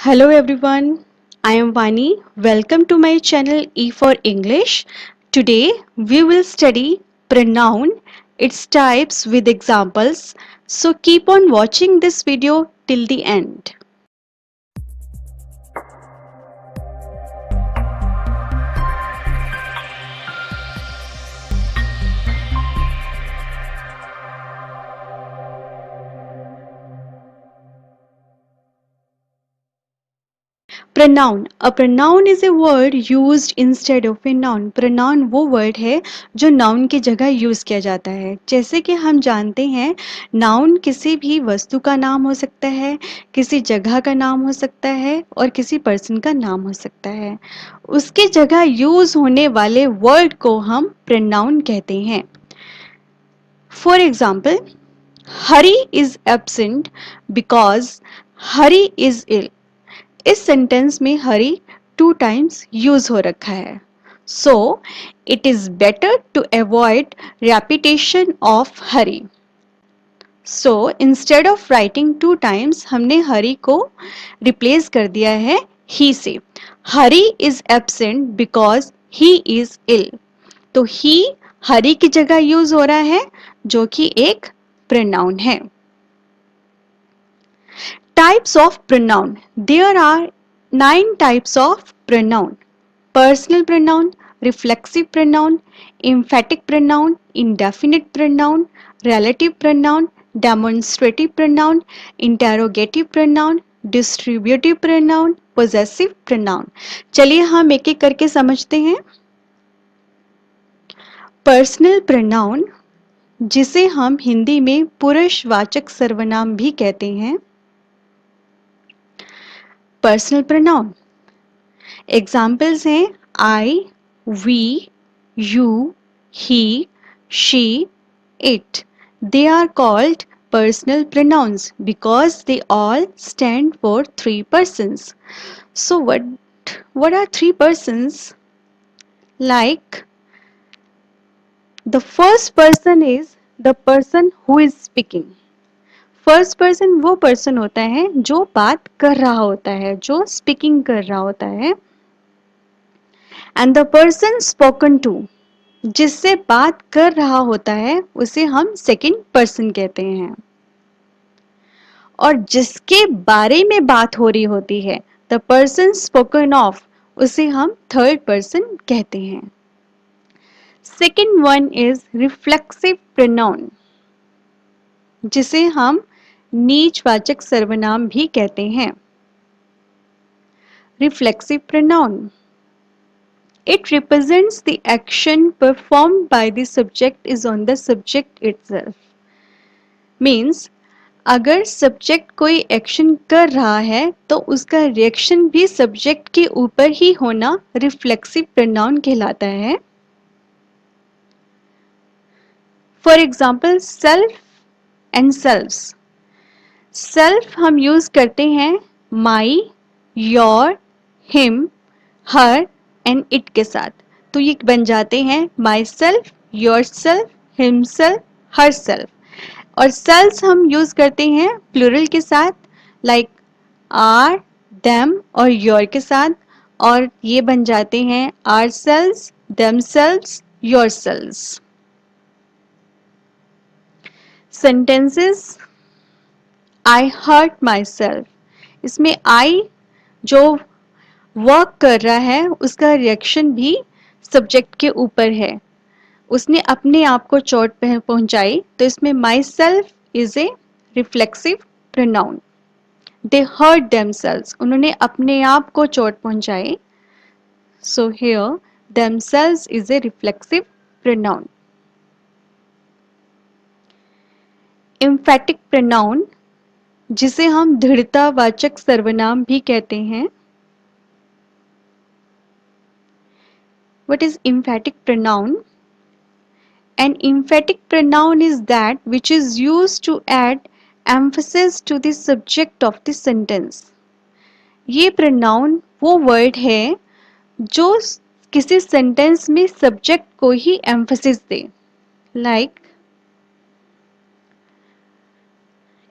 Hello everyone, I am Vani. Welcome to my channel E for English. Today we will study pronoun, its types with examples. So keep on watching this video till the end. Pronoun. A pronoun is a word used instead of a noun. Pronoun वो word है जो noun की जगह use किया जाता है. जैसे कि हम जानते हैं noun किसी भी वस्तु का नाम हो सकता है, किसी जगह का नाम हो सकता है और किसी पर्सन का नाम हो सकता है. उसकी जगह यूज होने वाले वर्ड को हम pronoun कहते हैं. For example, Hari is absent because Hari is ill. इस सेंटेंस में हरी 2 टाइम्स यूज हो रखा है. So it is better to avoid repetition of Hari. So instead of writing 2 times हमने हरी को रिप्लेस कर दिया है ही से. Hari is absent because he is ill. तो ही हरी की जगह यूज हो रहा है जो कि एक प्रोनाउन है. Types of pronoun. There are 9 types of pronoun. Personal pronoun, reflexive pronoun, emphatic pronoun, indefinite pronoun, relative pronoun, demonstrative pronoun, interrogative pronoun, distributive pronoun, possessive pronoun. चलिए हम एक एक करके समझते हैं. पर्सनल प्रोनाउन जिसे हम हिंदी में पुरुषवाचक सर्वनाम भी कहते हैं. पर्सनल प्रोनाउन एग्जाम्पल्स हैं I, we, you, he, she, it. They are called personal pronouns because they all stand for 3 persons. So what are 3 persons? Like the first person is the person who is speaking. First person वो person होता है जो बात कर रहा होता है, जो स्पीकिंग कर रहा होता है. And the person spoken to, जिससे बात कर रहा होता है उसे हम सेकंड पर्सन कहते हैं. और जिसके बारे में बात हो रही होती है, द पर्सन स्पोकन ऑफ, उसे हम थर्ड पर्सन कहते हैं. Second one is reflexive pronoun, जिसे हम नीचवाचक सर्वनाम भी कहते हैं. Reflexive pronoun, it represents the action performed by the subject is on the subject itself. Means अगर सब्जेक्ट कोई एक्शन कर रहा है तो उसका रिएक्शन भी सब्जेक्ट के ऊपर ही होना रिफ्लेक्सिव प्रोनाउन कहलाता है. For example self and selves. Self हम यूज करते हैं my, your, him, her and it के साथ. तो ये बन जाते हैं myself, yourself, himself, herself. और सेल्स हम यूज करते हैं प्लूरल के साथ, लाइक आर, देम और योर के साथ. और ये बन जाते हैं ourselves, themselves, yourselves. Sentences I hurt myself. इसमें आई जो वर्क कर रहा है उसका रिएक्शन भी सब्जेक्ट के ऊपर है, उसने अपने आप को चोट पहुंचाई. तो इसमें myself is a reflexive pronoun. They hurt themselves, उन्होंने अपने आप को चोट पहुंचाई. So here themselves is a reflexive pronoun. Emphatic pronoun, जिसे हम दृढ़तावाचक सर्वनाम भी कहते हैं. What is emphatic pronoun? An emphatic pronoun is that which is used to add emphasis to the subject of the sentence. ये pronoun वो word है जो किसी sentence में subject को ही emphasis they. Like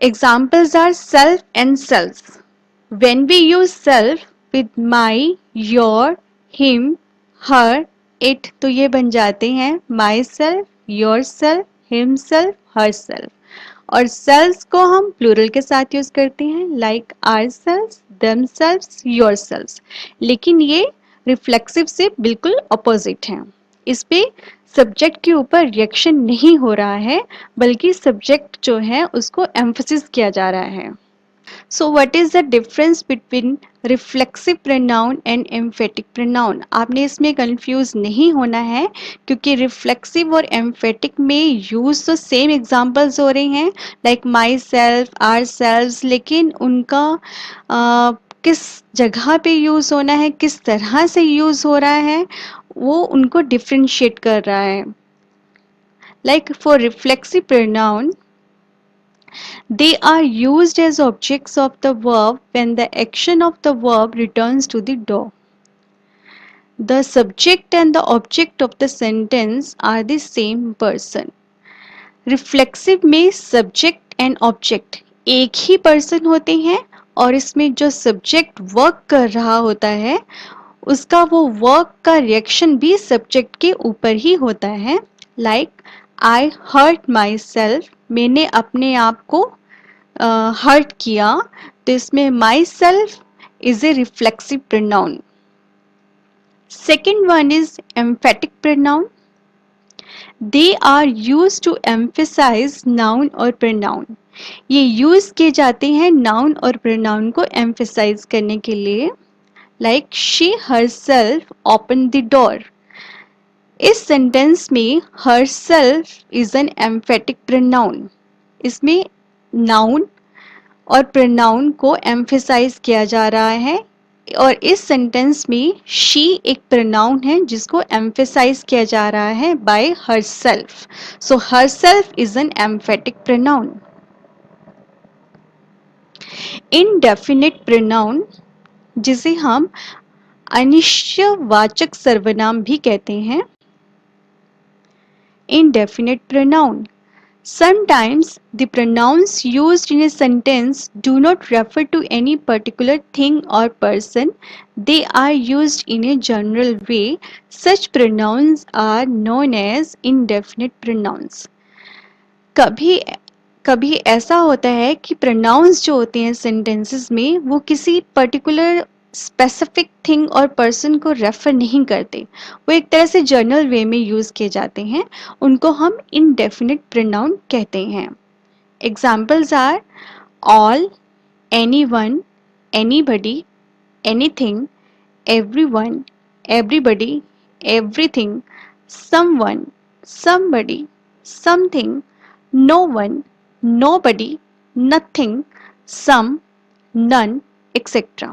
examples are self and selves. When we use self with my, your, him, her, it, तो ये बन जाते हैं myself, yourself, himself, herself. और सेल्स को हम प्लूरल के साथ यूज करते हैं like ourselves, themselves, yourselves. लेकिन ये रिफ्लेक्सिव से बिल्कुल अपोजिट है. इस पे सब्जेक्ट के ऊपर रिएक्शन नहीं हो रहा है, बल्कि सब्जेक्ट जो है उसको एम्फसिस किया जा रहा है. So what is the difference between reflexive pronoun and emphatic pronoun? आपने इसमें कंफ्यूज नहीं होना है, क्योंकि रिफ्लेक्सिव और एम्फेटिक में यूज तो सेम एग्जांपल्स हो रहे हैं like myself, ourselves, लेकिन उनका किस जगह पे यूज होना है, किस तरह से यूज हो रहा है, वो उनको डिफ्रेंशिएट कर रहा है. Like for reflexive pronoun, they are used as objects of the verb when the action of the verb returns to the do. The subject and the object of the sentence are the same person. Reflexive में subject and object एक ही person होते हैं, और इसमें जो subject work कर रहा होता है उसका वो वर्क का रिएक्शन भी सब्जेक्ट के ऊपर ही होता है. Like I hurt myself, मैंने अपने आप को हर्ट किया, तो इसमें myself is a reflexive pronoun. Second one is emphatic pronoun. They are use to emphasize noun और प्रोनाउन. ये यूज किए जाते हैं नाउन और प्रोनाउन को एम्फेसाइज करने के लिए. Like she herself opened the door. इस सेंटेंस में herself is an emphatic pronoun. इसमें नाउन और प्रोनाउन को एम्फेसाइज किया जा रहा है, और इस सेंटेंस में शी एक प्रोनाउन है जिसको एम्फेसाइज किया जा रहा है by herself. So herself is an emphatic pronoun. Indefinite pronoun, जिसे हम अनिश्चयवाचक सर्वनाम भी कहते हैं. Indefinite pronoun. Sometimes the pronouns used in a sentence do not refer to any particular thing or person. They are used in a general way. Such pronouns are known as indefinite pronouns. कभी कभी ऐसा होता है कि pronounce जो होते हैं sentences में वो किसी पर्टिकुलर स्पेसिफिक थिंग और पर्सन को रेफर नहीं करते, वो एक तरह से जनरल वे में यूज किए जाते हैं, उनको हम इनडेफिनिट प्रोनाउन कहते हैं. Examples are all, anyone, anybody, anything, everyone, everybody, everything, someone, somebody, something, no one, nobody, nothing, some, none, etc.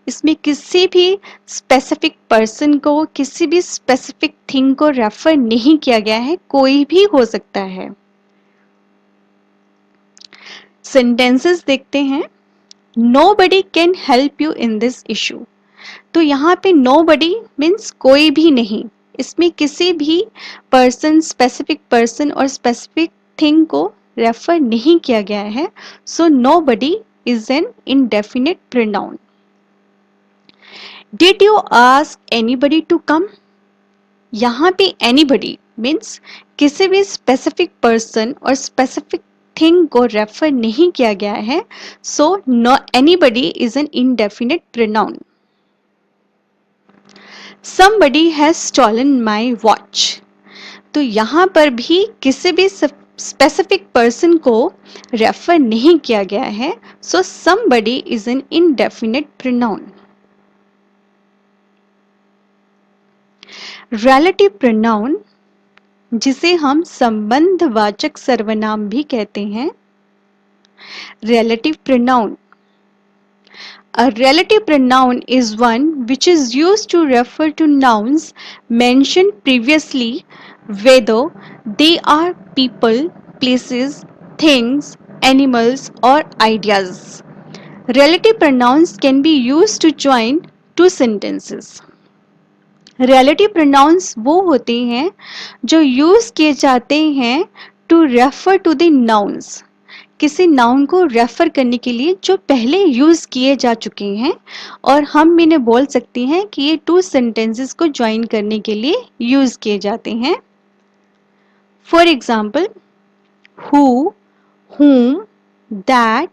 इसमें किसी भी स्पेसिफिक पर्सन को, किसी भी स्पेसिफिक थिंग को रेफर नहीं किया गया है, कोई भी हो सकता है. सेंटेंसेस देखते हैं. Nobody can help you in this issue. तो यहाँ पे nobody मीन्स कोई भी नहीं, इसमें किसी भी पर्सन, स्पेसिफिक पर्सन और स्पेसिफिक थिंग को रेफर नहीं किया गया है. सो nobody is an indefinite pronoun. Did you ask anybody to come? यहाँ पे anybody मीन्स किसी भी स्पेसिफिक पर्सन और स्पेसिफिक थिंग को रेफर नहीं किया गया है. सो anybody is an indefinite pronoun. Somebody has stolen my watch. तो यहाँ पर भी किसी भी स्पेसिफिक पर्सन को रेफर नहीं किया गया है. सो somebody is an indefinite pronoun. Relative pronoun, जिसे हम संबंधवाचक सर्वनाम भी कहते हैं. Relative pronoun. A relative pronoun is one which is used to refer to nouns mentioned previously, whether they are people, places, things, animals, or ideas. Relative pronouns can be used to join two sentences. Relative pronouns वो होते हैं जो use किए जाते हैं to refer to the nouns, किसी noun को refer करने के लिए जो पहले यूज किए जा चुके हैं, और हम इन्हें बोल सकते हैं कि ये टू सेंटेंसेस को ज्वाइन करने के लिए यूज किए जाते हैं। For example, who, whom, that,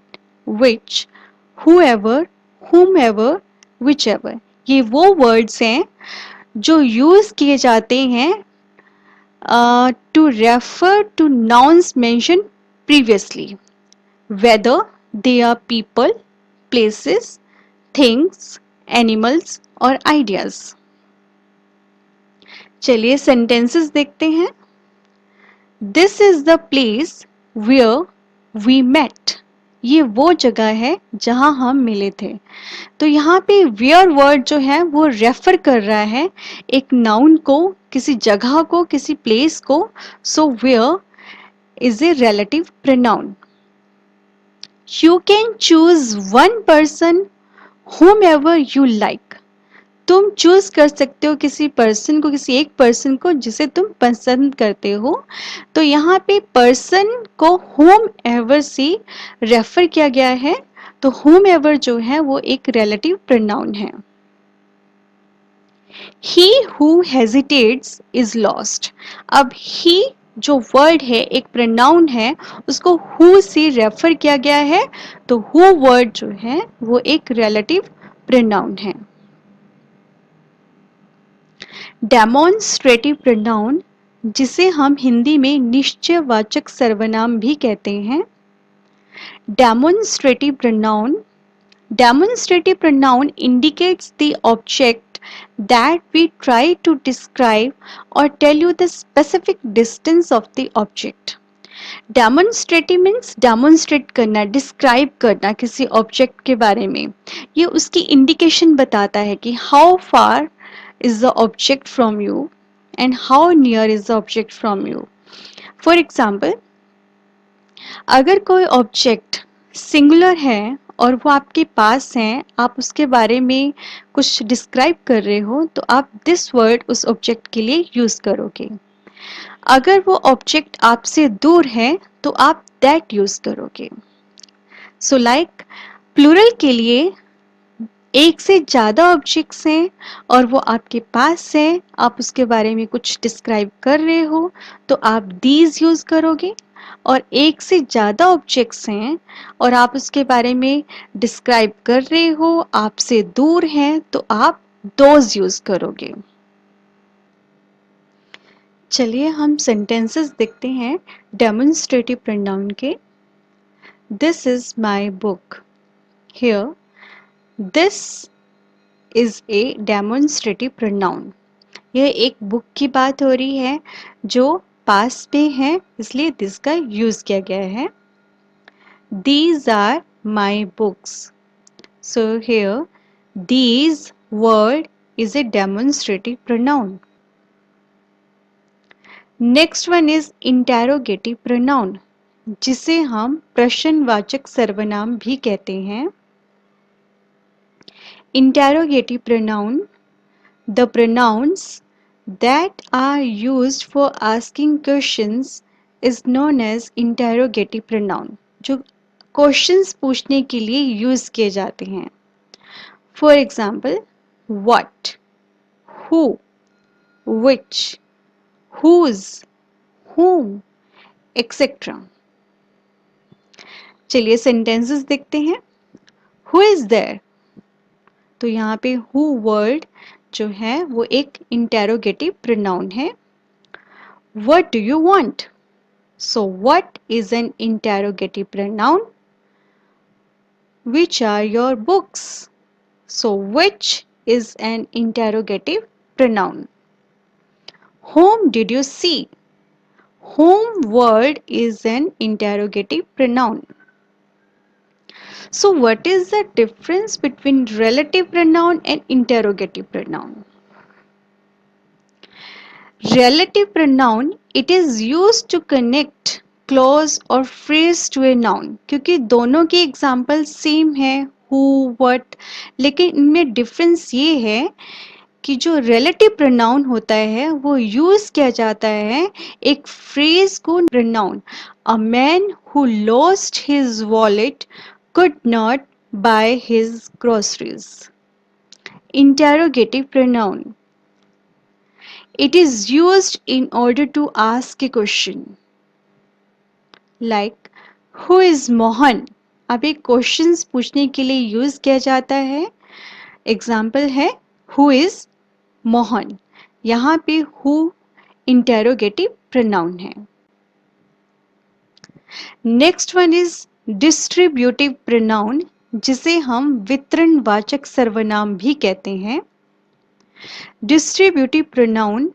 which, whoever, whomever, whichever, ये वो वर्ड्स हैं जो यूज किए जाते हैं to refer to nouns mention previously, whether they are people, places, things, animals और ideas। चलिए सेंटेंसेस देखते हैं। This is the place where we met। ये वो जगह है जहां हम मिले थे। तो यहाँ पे where वर्ड जो है वो रेफर कर रहा है एक नाउन को, किसी जगह को, किसी प्लेस को। सो where is a relative pronoun। You can choose one person whomever you like। तुम चूज कर सकते हो किसी पर्सन को, किसी एक पर्सन को जिसे तुम पसंद करते हो। तो यहाँ पे पर्सन को होम एवर से रेफर किया गया है, तो होम एवर जो है वो एक रिलेटिव प्रोनाउन है। He who hesitates is lost। अब he जो वर्ड है एक प्रोनाउन है, उसको who से रेफर किया गया है, तो who वर्ड जो है वो एक रिलेटिव प्रोनाउन है। डेमोन्स्ट्रेटिव प्रोनाउन, जिसे हम हिंदी में निश्चयवाचक सर्वनाम भी कहते हैं। Demonstrative pronoun indicates the object that we try to describe or tell you the specific distance of the object। Demonstrative means demonstrate करना, डिस्क्राइब करना किसी ऑब्जेक्ट के बारे में। ये उसकी इंडिकेशन बताता है कि how far is the object from you and how near is the object from you। For example, अगर कोई ऑब्जेक्ट सिंगुलर है और वो आपके पास है, आप उसके बारे में कुछ डिस्क्राइब कर रहे हो, तो आप दिस वर्ड उस ऑब्जेक्ट के लिए यूज करोगे। अगर वो ऑब्जेक्ट आपसे दूर है तो आप दैट यूज करोगे। सो लाइक प्लूरल के लिए एक से ज़्यादा ऑब्जेक्ट्स हैं और वो आपके पास है, आप उसके बारे में कुछ डिस्क्राइब कर रहे हो, तो आप दीज यूज़ करोगे। और एक से ज़्यादा ऑब्जेक्ट्स हैं और आप उसके बारे में डिस्क्राइब कर रहे हो, आपसे दूर हैं, तो आप दोज यूज़ करोगे। चलिए हम सेंटेंसेस देखते हैं डेमोन्स्ट्रेटिव प्रोनाउन के। This is my book. Here this is a demonstrative pronoun. यह एक बुक की बात हो रही है जो पास में है, इसलिए दिस का यूज किया गया है। These are my books. So here these word is a demonstrative pronoun. Next one is interrogative pronoun, जिसे हम प्रश्नवाचक सर्वनाम भी कहते हैं। Interrogative pronoun, the pronouns that are used for asking questions is known as interrogative pronoun, जो questions पूछने के लिए यूज किए जाते हैं। For example, what, who, which, whose, whom, etc। चलिए सेंटेंसेस देखते हैं। Who is there? तो यहाँ पे who वर्ड जो है वो एक इंटेरोगेटिव प्रोनाउन है। What do you want? So what is an interrogative pronoun? Which are your books? So which is an interrogative pronoun? Whom did you see? Whom word is an interrogative pronoun. So what is the difference between relative pronoun and interrogative pronoun? Relative pronoun, it is used to connect clause और phrase to a noun। क्योंकि दोनों के example same है, who, what, लेकिन इनमें difference ये है कि जो रिलेटिव प्रोनाउन होता है वो यूज किया जाता है एक फ्रेज को pronoun a man who lost his wallet could not by his groceries interrogative pronoun it is used in order to ask a question like who is Mohan अब एक क्वेश्चंस पूछने के लिए यूज किया जाता है एग्जाम्पल है हु इज मोहन यहाँ पे हु इंटेरोगेटिव प्रोनाउन है next one is distributive pronoun जिसे हम वितरणवाचक सर्वनाम भी कहते हैं distributive pronoun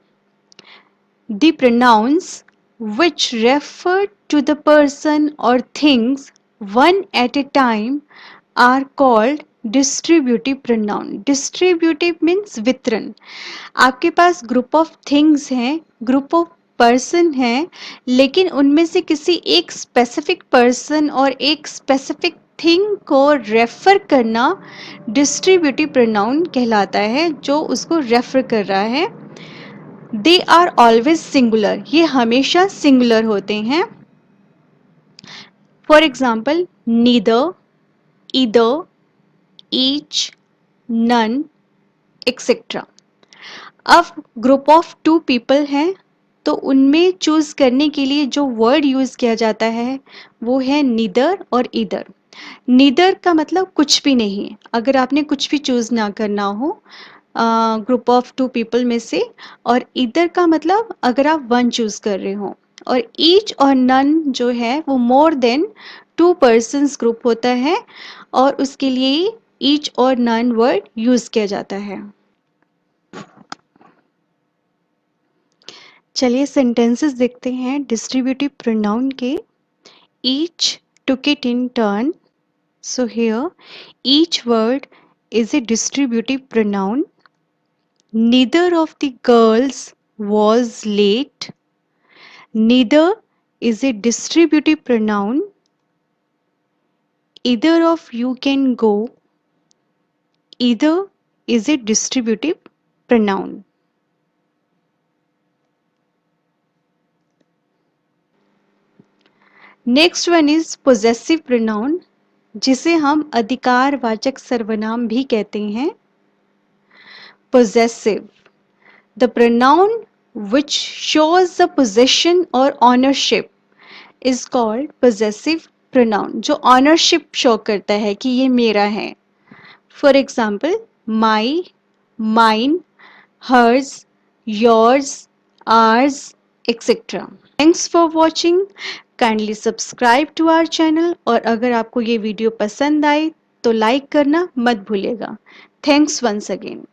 the pronouns which refer to the person or things one at a time are called distributive pronoun distributive means वितरण आपके पास ग्रुप ऑफ थिंग्स हैं ग्रुप ऑफ पर्सन हैं लेकिन उनमें से किसी एक स्पेसिफिक पर्सन और एक स्पेसिफिक थिंग को रेफर करना डिस्ट्रीब्यूटिव प्रोनाउन कहलाता है जो उसको रेफर कर रहा है दे आर ऑलवेज सिंगुलर ये हमेशा सिंगुलर होते हैं for example neither either each none etcetera अब ग्रुप ऑफ टू पीपल हैं तो उनमें चूज करने के लिए जो वर्ड यूज किया जाता है वो है नीदर और ईदर नीदर का मतलब कुछ भी नहीं अगर आपने कुछ भी चूज ना करना हो ग्रुप ऑफ टू पीपल में से और इधर का मतलब अगर आप वन चूज कर रहे हो और ईच और नन जो है वो more than to persons group होता है और उसके लिए ईच और नन वर्ड यूज किया जाता है चलिए सेंटेंसेस देखते हैं डिस्ट्रीब्यूटिव प्रोनाउन के each took it in turn so here each word is a distributive pronoun neither of the girls was late neither is a distributive pronoun either of you can go either is a distributive pronoun next one is possessive pronoun जिसे हम अधिकारवाचक सर्वनाम भी कहते हैं possessive the pronoun which shows the possession or ownership is called possessive pronoun जो ownership show करता है कि ये मेरा है for example my mine hers yours ours etc thanks for watching kindly subscribe to our channel और अगर आपको ये वीडियो पसंद आए तो लाइक करना मत भूलिएगा थैंक्स वंस अगेन